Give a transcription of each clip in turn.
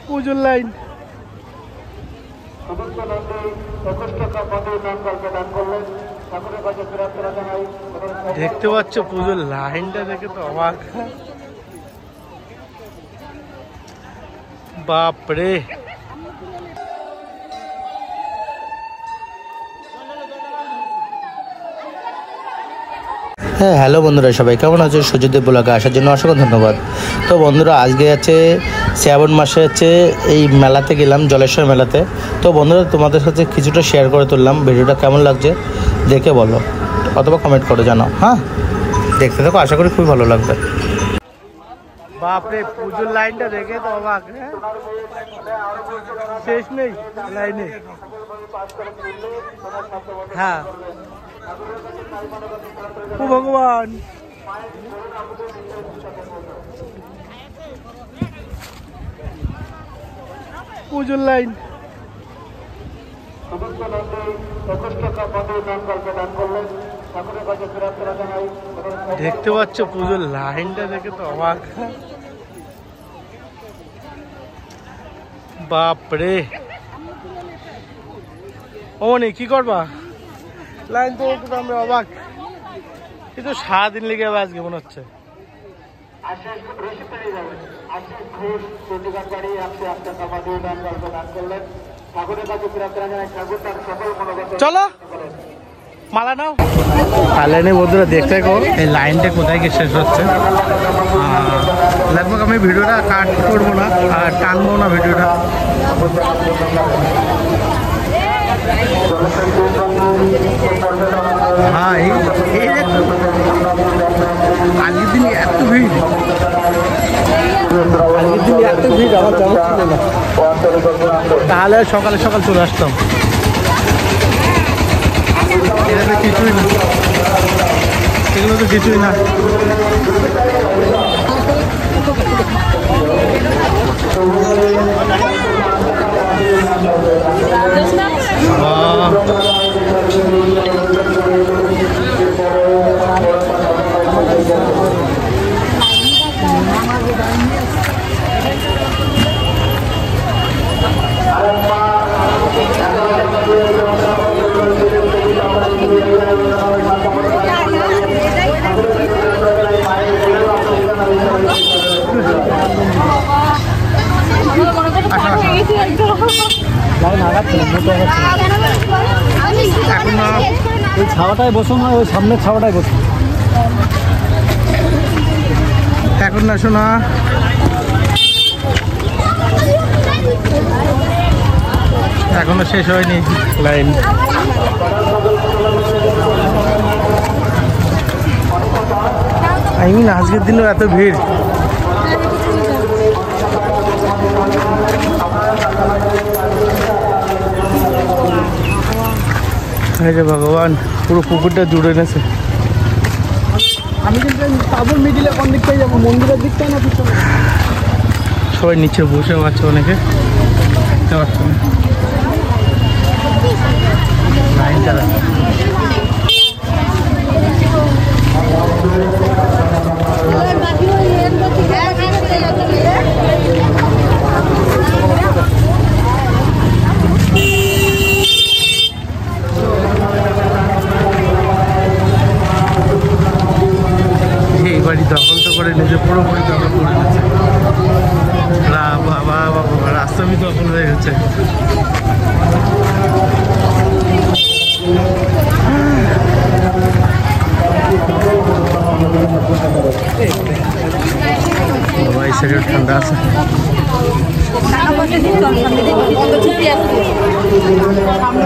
পুজোর লাইন। দেখতে পাচ্ছ পুজোর লাইনটা দেখে তো অবাক। বাপরে হ্যাঁ, হ্যালো বন্ধুরা, সবাই কেমন আছো? সুজিত ব্লগে আসার জন্য অসংখ্য ধন্যবাদ। তো বন্ধুরা, আজকে আছে শ্রাবণ মাসে হচ্ছে এই মেলাতে গেলাম, জলেশ্বর মেলাতে। তো বন্ধুরা, তোমাদের সাথে কিছুটা শেয়ার করে তুললাম। ভিডিওটা কেমন লাগছে দেখে বলো, অথবা কমেন্ট করে জানাও। হ্যাঁ, দেখতে থাকো, আশা করি খুবই ভালো লাগবে। বাপরে পুজোর লাইনটা দেখে তো অবাক। শেষ নেই লাইনে। হ্যাঁ, ও ভগবান, পুজোর লাইন। দেখতে পাচ্ছ পুজোর লাইনটা দেখে তো অবাক। বাপরে অমনি কি করবা, লাইন তো আমরা অবাক। কিন্তু সারাদিন লেগে যাবে আজকে মনে হচ্ছে। চলো মালা নাও। লাইনে বন্ধুরা দেখতে গো, এই লাইনটা কোথায় গিয়ে শেষ হচ্ছে। লাগভগ আমি ভিডিওটা কাট করবো না আর টানবো না ভিডিওটা। ভাই এই আজকের দিন এত ভিড়, আজকের দিন এত ভিড় আমার জানা ছিল না। তাহলে সকালে সকাল চলে আসতাম। এটা তো কিছুই না, এগুলো তো কিছুই না। এখন না ওই ছাওয়াটায় বসো না, ওই সামনের ছাওয়াটায় বসো। এখন না শোনা, এখনো শেষ হয়নি লাইন। আজকের দিনও এত ভিড়। ভগবান, পুরো পুকুরটা জুড়ে এনেছে। আমি কিন্তু তাবুর মিডিলে কোন দিকটাই যাবো, মন্দিরের দিকটাই না পিছনে? সবাই নিচে বসে আছে, অনেকে দেখতে পাচ্ছ না লাইনটা। এই বাড়ি দখল তো করে নিজে, পুরোপুরি দখল করে নিয়েছে। বাবা বাবা, রাস্তামি দখল হয়ে গেছে। বাবা এই সাইডে ঠান্ডা আছে।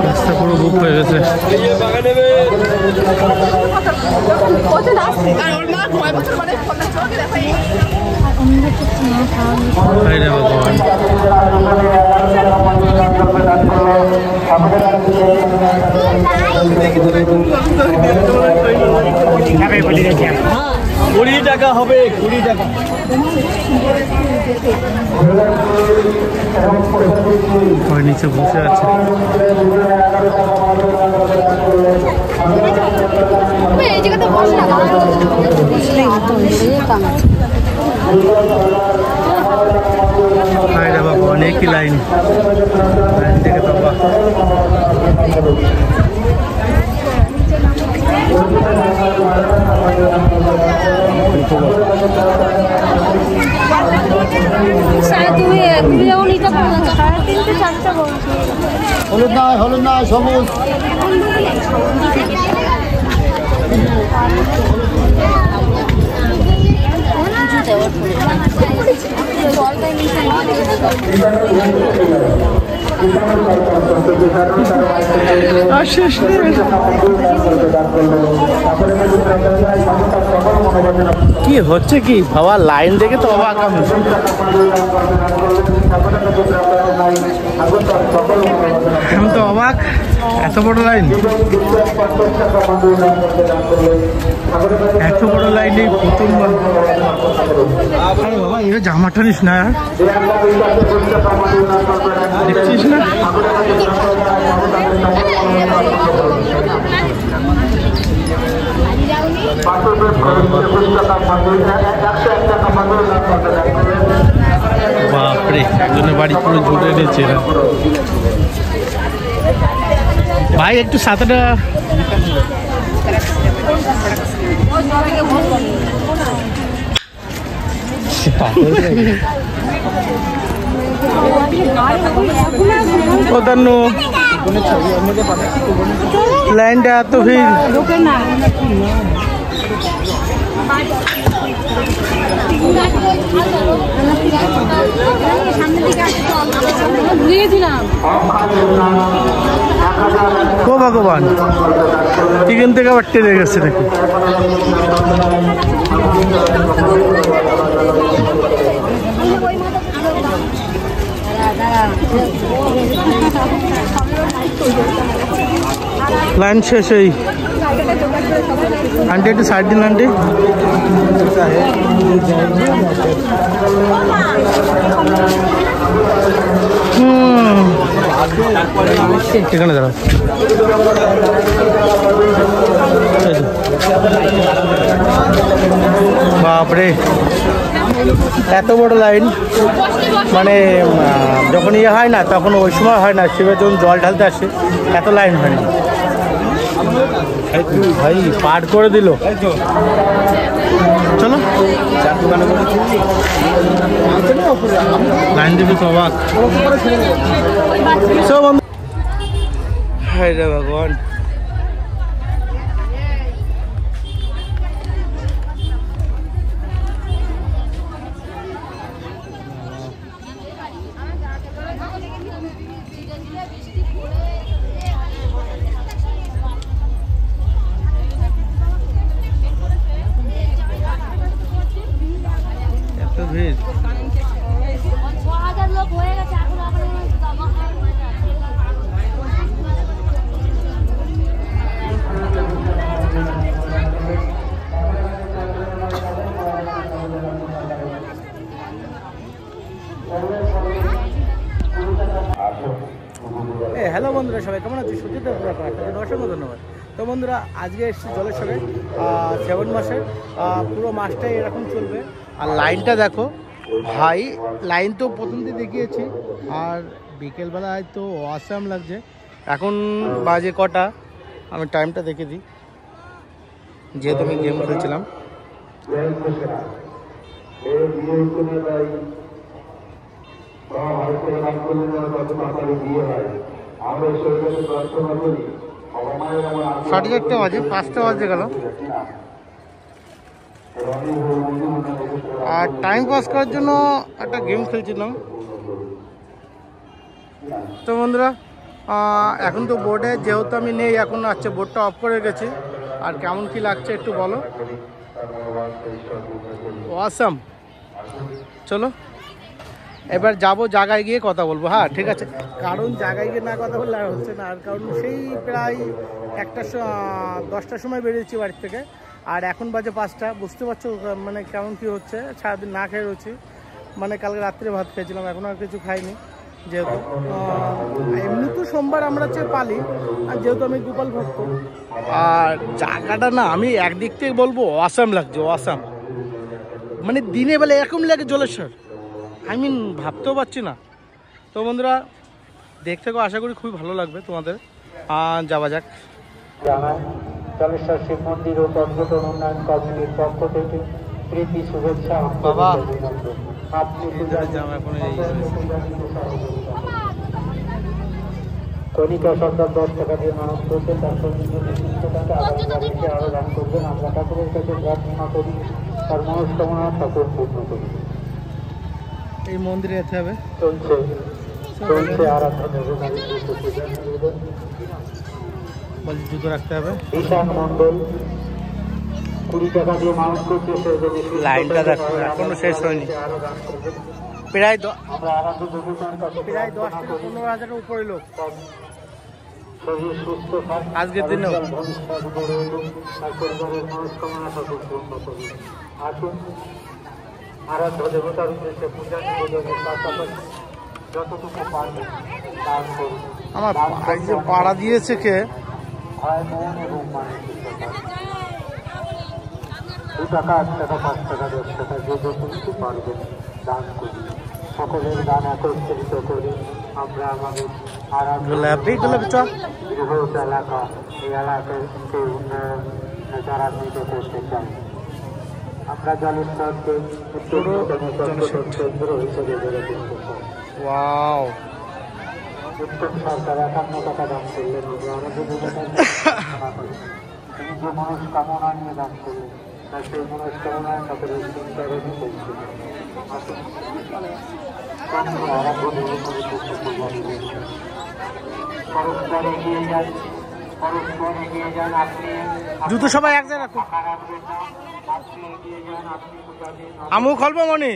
রাস্তা পুরো বুক হয়ে গেছে। ভগবান, কুড়ি টাকা হবে, 20 টাকা। নিচে বসে আছে। কি লাইন, লাইন দেখে তো অবাক। হলুদ না সবুজ। কি হচ্ছে কি বাবা, লাইন দেখে তো অবাক আমি। আমি তো অবাক, এত বড় লাইন, এত বড় লাইন এই প্রথমবার। বাবা এবার জামাটা নিস না, দেখছিস না? বাপরে, একজনের বাড়ি পুরো জুড়ে নিয়েছে এরা। ভাই একটু সাঁতারটা লাইনটা এত ভিড়। ও ভগবান, এখান থেকে আবার টেনে গেছে নাকি? লাইন শেষ। এই आंटी একটু সাইড দিন आंटी। এখানে দাঁড়াও। বাপরে এত বড় লাইন, মানে যখন ইয়ে হয় না তখন ওই সময় হয় না, শিবের যখন জল ঢালতে আসে এত লাইন হয় না। ভাই পার করে দিল। চলো লাইন দিবি তো অবাক। হায় রে ভগবান, এত ভিড়। হ্যালো বন্ধুরা, সবাই কেমন আছে? সুজিত অসংখ্য ধন্যবাদ। তো বন্ধুরা আজকে এসেছি জলেশ্বরে, 7 মাসের পুরো মাসটাই এরকম চলবে। আর লাইনটা দেখো ভাই, লাইন তো প্রথম দিয়ে দেখিয়েছি, আর বিকেলবেলায় তো অসাম লাগছে। এখন বাজে কটা, আমি টাইমটা দেখে দিই, যেহেতু আমি গেম খেলছিলাম। সাড়ে 4টা বাজে, 5টা বাজে গেল। আর টাইম পাস করার জন্য একটা গেম খেলছিলাম। তো বন্ধুরা এখন তো বোর্ডে যেহেতু আমি নেই, এখন আচ্ছা বোর্ডটা অফ করে গেছি। আর কেমন কি লাগছে একটু বলো। অসাম। চলো এবার যাবো, জায়গায় গিয়ে কথা বলবো। হ্যাঁ ঠিক আছে, কারণ জায়গায় গিয়ে না কথা বললে আর হচ্ছে না। আর কারণ সেই প্রায় 10টার সময় বেরিয়েছি বাড়ির থেকে, আর এখন বাজে 5টা। বুঝতে পারছো মানে কেমন কি হচ্ছে। সারাদিন না খেয়ে রয়েছি, মানে কালকে রাত্রে ভাত খেয়েছিলাম, এখন আর কিছু খাইনি। যেহেতু এমনি তো সোমবার আমরা হচ্ছে পালি, আর যেহেতু আমি গোপাল ভক্ত। আর জায়গাটা না আমি একদিক থেকে বলবো অসাম লাগছে, অসাম। মানে দিনে বেলা এরকম লাগে জলেশ্বর, ভাবতেও পারছি না। তো বন্ধুরা দেখতে আশা করি খুবই ভালো লাগবে তোমাদের। যাওয়া যাক। জলেশ্বর শিব মন্দির ও পর্যটন উন্নয়ন কমিটির পক্ষ থেকে প্রীতি শুভেচ্ছা বাবা আপনি কণিকা সরকার 10 টাকা দিয়ে মানব করছে, তার সঙ্গে 300 টাকা আগামীকালকে আরো দান করবেন। আমরা ঠাকুরের কাছে প্রার্থনা করি তার মনস্কামনা ঠাকুর পূর্ণ করি। এই মন্দিরে যেতে হবে। চলছে আরাধনা দেবতাদের পূজা নিবেদন। বলছি জুতো রাখতে হবে। ঈশান মন্ডল 20 টাকা দিয়ে মানব করছে, সে যদি লাইনটা দেখো এখনো শেষ হয়নি, প্রায় আমরা আরাধ্য দেবতার কাছে প্রায় 10 থেকে 15,000-এর উপরে লোক শরীর সুস্থ থাক, আজকের দিনেও। ভবিষ্যৎ গড়ে উঠুক, তার পরিবারের মনস্কামনা ঠাকুর পূর্ণ করুন। আসুন আরাধ্য দেবতার উদ্দেশ্যে পূজা নিবেদনের পাশাপাশি যতটুকু পারবেন দান করুন। আমার এই যে পাড়া দিয়েছে কে, হয় মন এবং মানসিকতা। 2 টাকা, 1 টাকা, 5 টাকা, 10 টাকা, যে যতটুকু পারবেন দান করুন। সকলের দান একত্রিত করে আমরা আমাদের গোলাপি গৃহ এলাকা, এই এলাকার উন্নয়ন ত্বরান্বিত করতে চাই। আমরা জলেশ্বরকে কেন্দ্র হিসেবে গড়ে তুলতে চাই। ওয়াও উত্তম সরকার 51 টাকা দান করলেন। তিনি যে মনস্কামনা নিয়ে দান করলেন, তার সেই মনস্কামনায় সকলের চিন্তারণী করছে। পরস্পর এগিয়ে যান, পরস্পর এগিয়ে যান। আপনি জুতো সবাই এক জায়গায় রাখো। আপনি এগিয়ে যান, আপনি পূজা দিন। আমু খলবো মনি।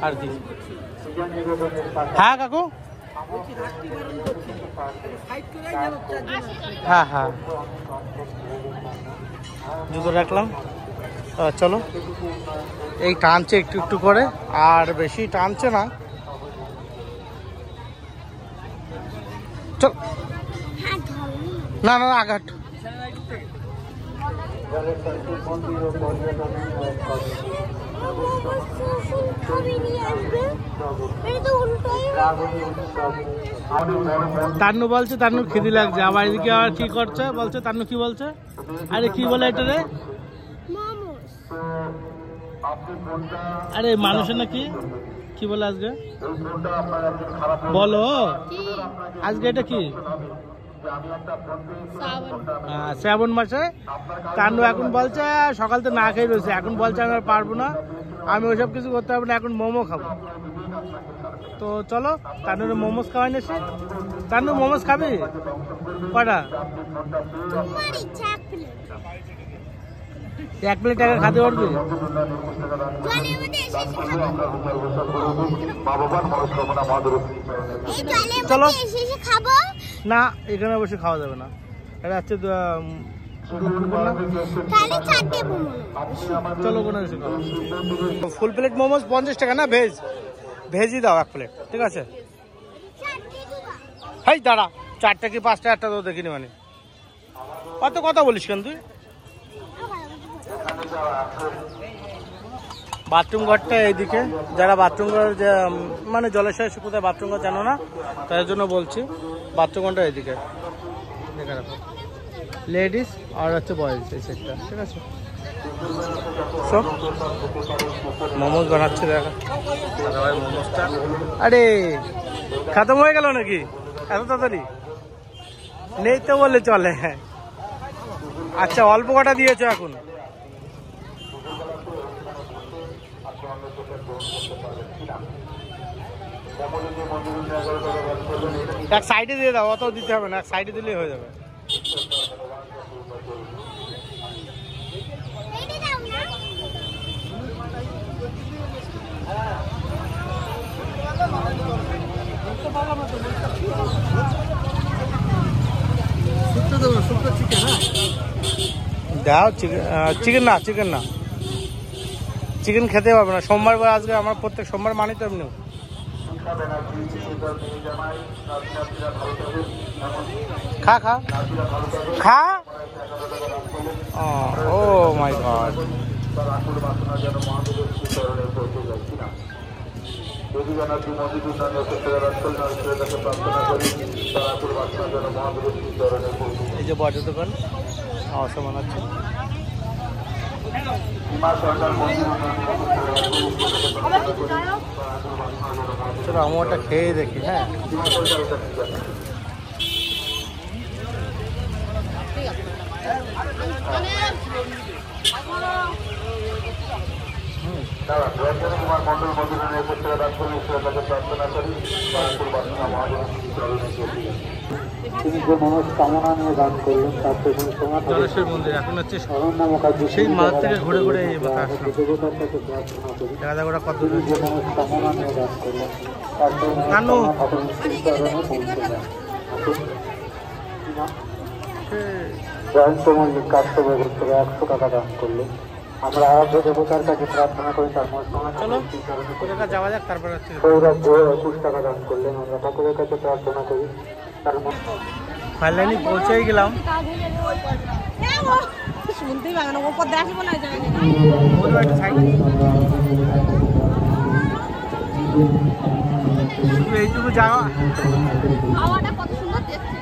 আর কি হ্যাঁ কাকু, হ্যাঁ হ্যাঁ জুতো রাখলাম। চলো, এই টানছে একটু একটু করে, আর বেশি টানছে না। চল না না আঘাট। তান্নু বলছে, তান্নুর খিদি লাগছে। আবার এদিকে আবার কি করছে বলছে, তান্নু কি বলছে, আরে কি বলে এটা রে, আরে মানুষের নাকি কি বলে আজকে বলো, আজকে এটা কি শ্রাবণ মাসে। তান্নু এখন বলছে সকাল তো না খেয়ে রয়েছে, এখন বলছে আমি আর পারবো না, আমি ওইসব কিছু করতে পারবো না, এখন মোমো খাবো। তো চলো তান্নুর মোমোস খাওয়াই নিয়েছি। তান্নু মোমোস খাবি কটা? 1 প্লেট টাকা খাতে পারবি? চলো না, এখানে বসে খাওয়া যাবে না, এটা হচ্ছে চলো কোনো কিছু খাবো। ফুল প্লেট মোমোস 50 টাকা না, ভেজই দাও 1 প্লেট, ঠিক আছে? হাই দাঁড়া, 4টা কি 5টা, একটা তো দেখিনি, মানে অত কথা বলিস কেন তুই? বাথরুম ঘরটা এইদিকে, যারা বাথরুম ঘর মানে জলেশ্বর এসে কোথায় বাথরুম ঘর জানো না, তার জন্য বলছি বাথরুম ঘরটা এইদিকে দেখে রাখো। লেডিস আর হচ্ছে বয়েজ এই সেটটা, ঠিক আছে? সব মোমোস বানাচ্ছে দেখা, মোমোসটা আরে খতম হয়ে গেল নাকি এত তাড়াতাড়ি? নেই তো বললে চলে। আচ্ছা অল্প কটা দিয়েছো এখন? এক সাইডে দিয়ে দাও, অত দিতে হবে না, এক সাইডে দিলেই হয়ে যাবে। দাও চিকেন না, চিকেন না, চিকেন খেতে পারবে না সোমবার। আজকে আমার প্রত্যেক সোমবার মানি তো এমনি। খা খা খা। ও মাই গড, তার আকুল বাসনা যেন মহাদেবের চরণে পৌঁছে যায় কিনা। যদি জানাচ্ছি মন্দির উন্নয়ন কাছে প্রার্থনা করি তার আকুল বাসনা যেন মহাদেবের চরণে পৌঁছে যায়। এই যে বড় দোকান আওয়াজ বানাচ্ছে। চলো আমটা খেয়ে দেখি। হ্যাঁ কুমার মন্ডল মন্দিরের উপস্থিত দান করি ঈশ্বরের কাছে প্রার্থনা করি তার আকুল বাসনা মহাদেবের চরণে পৌঁছে যায়। তিনি যে মনস্কামনা নিয়ে দান করলেন তার পেছনে জলেশ্বর মন্দির এখন হচ্ছে নামক সেই মাঠ থেকে ঘুরে ঘুরে এই মাথা আসলাম। দেবতার কাছে প্রার্থনা করি দেখা যাক ওরা কত তিনি যে মনস্কামনা নিয়ে দান করলেন তার কানু চরণে পৌঁছে যায়। জয়ন্ত মল্লিক কাশ্যপ থেকে 100 টাকা দান করলেন। আমরা আরাধ্য দেবতার কাছে প্রার্থনা করি তার মনস্কামনা চলো কোথায় যাওয়া যাক। তারপরে হচ্ছে সৌরভ 21 টাকা দান করলেন। আমরা ঠাকুরের কাছে প্রার্থনা করি তার ফাইনালি পৌঁছেই গেলাম। শুনতেই পাবে না, ওপর দিয়ে আসবো না এইটুকু যাওয়া হাওয়াটা কত সুন্দর দেখছে।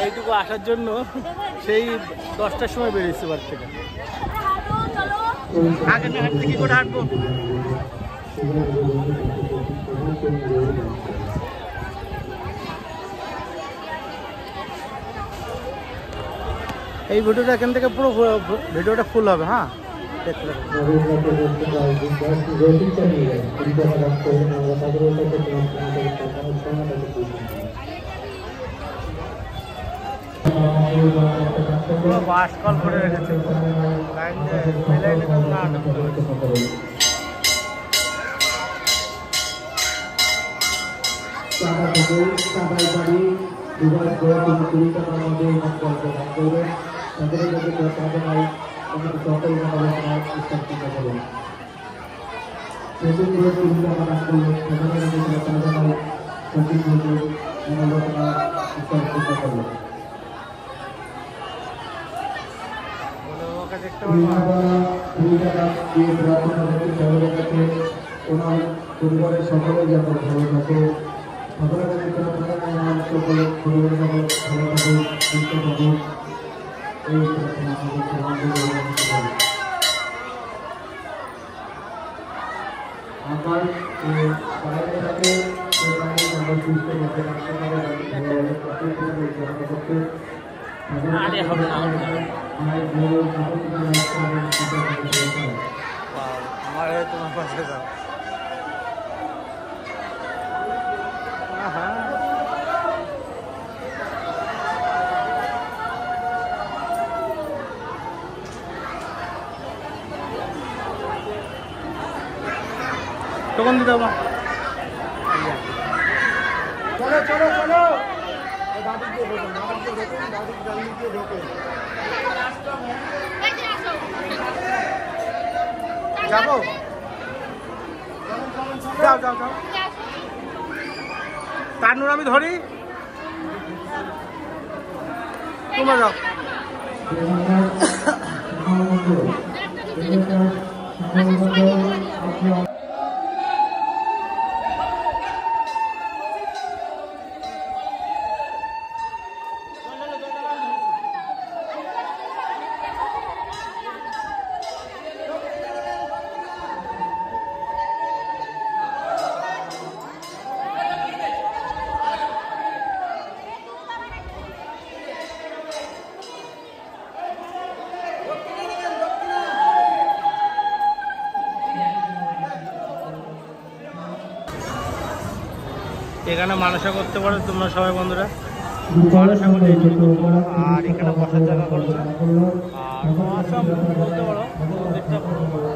এইটুকু আসার জন্য সেই 10টার সময় বেরিয়েছি বাড়ি থেকে। আগে না হাঁটতে কি করে হাঁটবো? এই ভিডিওটা এখান থেকে পুরো ভিডিওটা ফুল হবে। হ্যাঁ দেখতে পুরো বাস কল করে রেখেছে। লাইন না টাকা থেকে টাকায় বাড়ি দুবার করে 20 টাকা আমাদের করবেন তাদের কাছে টাকা নাই আমাদের সরকারি আলোচনা চেষ্টা করবেন। সেদিন করে 20 টাকা দান করলেন সেখানে যদি টাকা নাই সঠিক মতো আলোচনা চেষ্টা করবেন। দেখতে পারবো ওনার পরিবারের সকলে যেন ভালো থাকে সকলের কাছে সকলে পরিবারের সকল ভালো থাকে সুস্থ থাকে এই আমার বাইরে থাকে সুস্থ করতে আরে হবে না আমার তোমার পাশে যাও। টোকন দিতে হবে। চলো চলো চলো যাবো। যাও যাও যাও তানুর আমি ধরি তোমরা যাও। এখানে মানসা করতে পারো তোমরা সবাই বন্ধুরা। মানসা করলে এইটুকু করতে পারো। আর এখানে বসার জায়গা করেছে। আর অসম বলতে পারো মন্দিরটা প্রচুর ভিড়।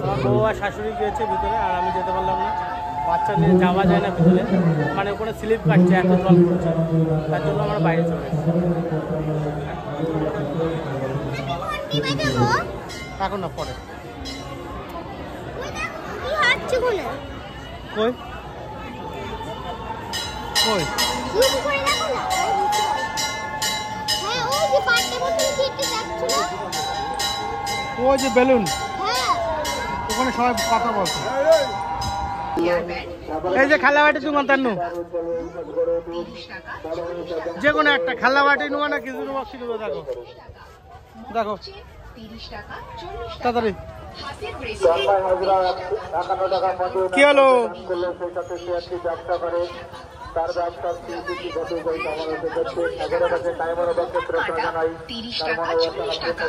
আমার বউ আর শাশুড়ি গিয়েছে ভিতরে আর আমি যেতে পারলাম না। বাচ্চা নিয়ে যাওয়া যায় না ভিতরে, মানে ওখানে স্লিপ কাটছে, এত জল পড়ছে, তার জন্য আমরা বাইরে চলে এসেছি। এখন না পরে। কি হাঁটছে কোনে? কই কই জুম করে দেখো না। হ্যাঁ ওই যে পাটে মতো কেটে যাচ্ছে না। ওই যে বেলুন, হ্যাঁ ওখানে সবাই কথা বলছে। এই যে খেলা বাটি তুমি তান্নু, যে কোনো একটা খেলা বাটি নেবো না কিছু নেবো, কি নেবো দেখো দেখো তাড়াতাড়ি। কি হলো? তার ব্যবসা 11 টাকা টাইমার ক্ষেত্রে জানাই 30 টাকা 40 টাকা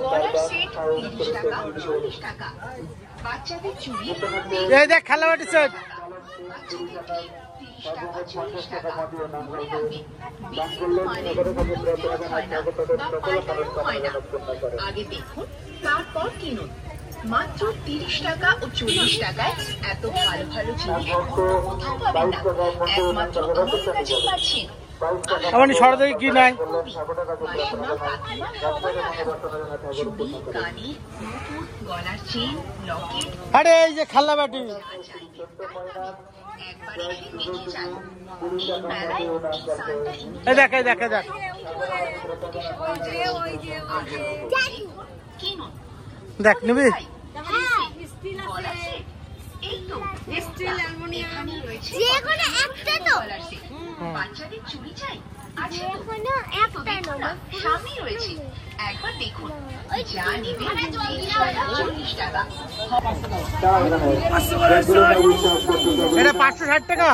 গলার সেট 30 টাকা 40 টাকা বাচ্চাদের চুড়ি এই দেখ খেলা বাটি সেট, আগে দেখুন তারপর কিনুন। মাত্র 30 টাকা ও 40 টাকায় এত ভালো ভালো জিনিস কোথাও পাবেন না, একমাত্র আমার কাছেই পাচ্ছেন। আমার সরদারি কি নাই? মাসিমা কাকিমা সবাই আসুন। চুড়ি কানের মুকুট গলার চেন লকেট আরে এই যে খেলা বাটি, একবার এসে দেখে যান। এই মেলায় ইনসানটা এই দেখ এই দেখ এই দেখ কিনুন। দেখ নিবি? বাচ্চাদের চুড়ি চাই আছে যে কোনো একটা নেবো। সামনে রয়েছে, একবার দেখুন। যা নেবেন 30 টাকা 40 টাকা। এটা 560 টাকা।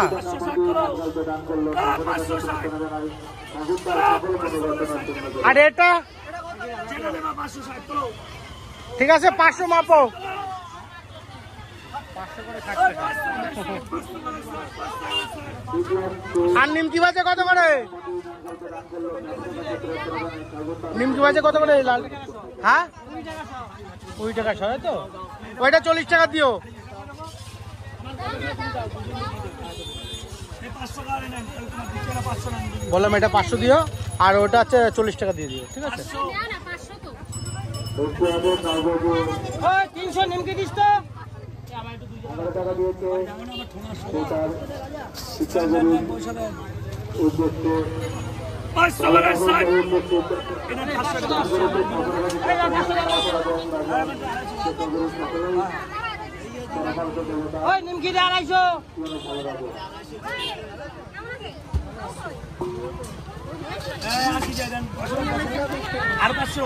আর এটা ঠিক আছে 500 মাপো। আর নিমকি বাজে কত করে? নিমকি বাজে কত করে লাল? হ্যাঁ 20 টাকা সবাই তো, ওইটা 40 টাকা দিও। বললাম এটা 500 দিও, আর ওটা হচ্ছে 40 টাকা দিয়ে দিও, ঠিক আছে? 300 নিমকি দিস তো। 15 টাকা দিয়েছে সেটার শিক্ষাগুরু উদ্দেশ্যে 500 টাকা স্যার এটা 500 টাকা ওই নিমকি দিয়ে 250। আর 500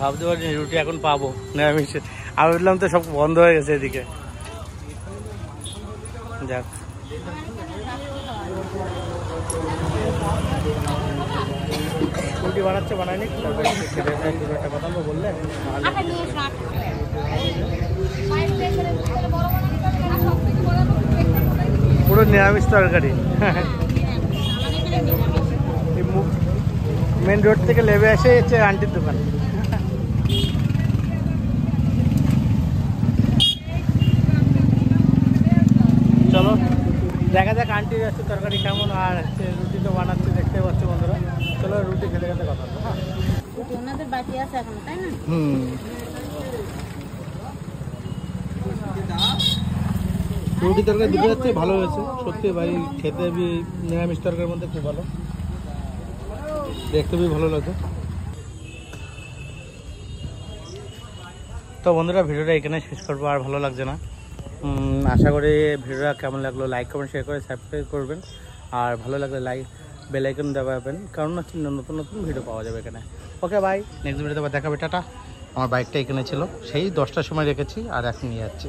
ভাবতে পারিনি রুটি এখন পাবো নিরামিষে। আমি বললাম তো সব বন্ধ হয়ে গেছে এদিকে। যাক রুটি বানাচ্ছে বানায়নি, একটা কথা বললে পুরো নিরামিষ তরকারি। মেন রোড থেকে লেবে এসে হচ্ছে আন্টির দোকান। চলো দেখা যাক আন্টির হচ্ছে তরকারি কেমন, আর হচ্ছে রুটি তো বানাচ্ছে দেখতে পাচ্ছ বন্ধুরা। চলো রুটি খেতে খেতে কথা বলবো। হ্যাঁ ওনাদের বাকি আছে এখন, তাই না? রুটি তরকারি দুটো যাচ্ছে ভালো হয়েছে সত্যি ভাই, খেতে নিরামিষ তরকারির মধ্যে খুব ভালো, দেখতে ভালো লাগে। তো বন্ধুরা ভিডিওটা এখানে শেষ করবো, আর ভালো লাগছে না। আশা করি ভিডিওটা কেমন লাগলো লাইক কমেন্ট শেয়ার করে সাবস্ক্রাইব করবেন, আর ভালো লাগলে বেল আইকন দাবাবেন, কারণ হচ্ছে নতুন নতুন ভিডিও পাওয়া যাবে এখানে। ওকে বাই, নেক্সট ভিডিওতে দেখাবে, টাটা। আমার বাইকটা এখানে ছিল, সেই 10টার সময় রেখেছি আর এখন নিয়ে যাচ্ছি।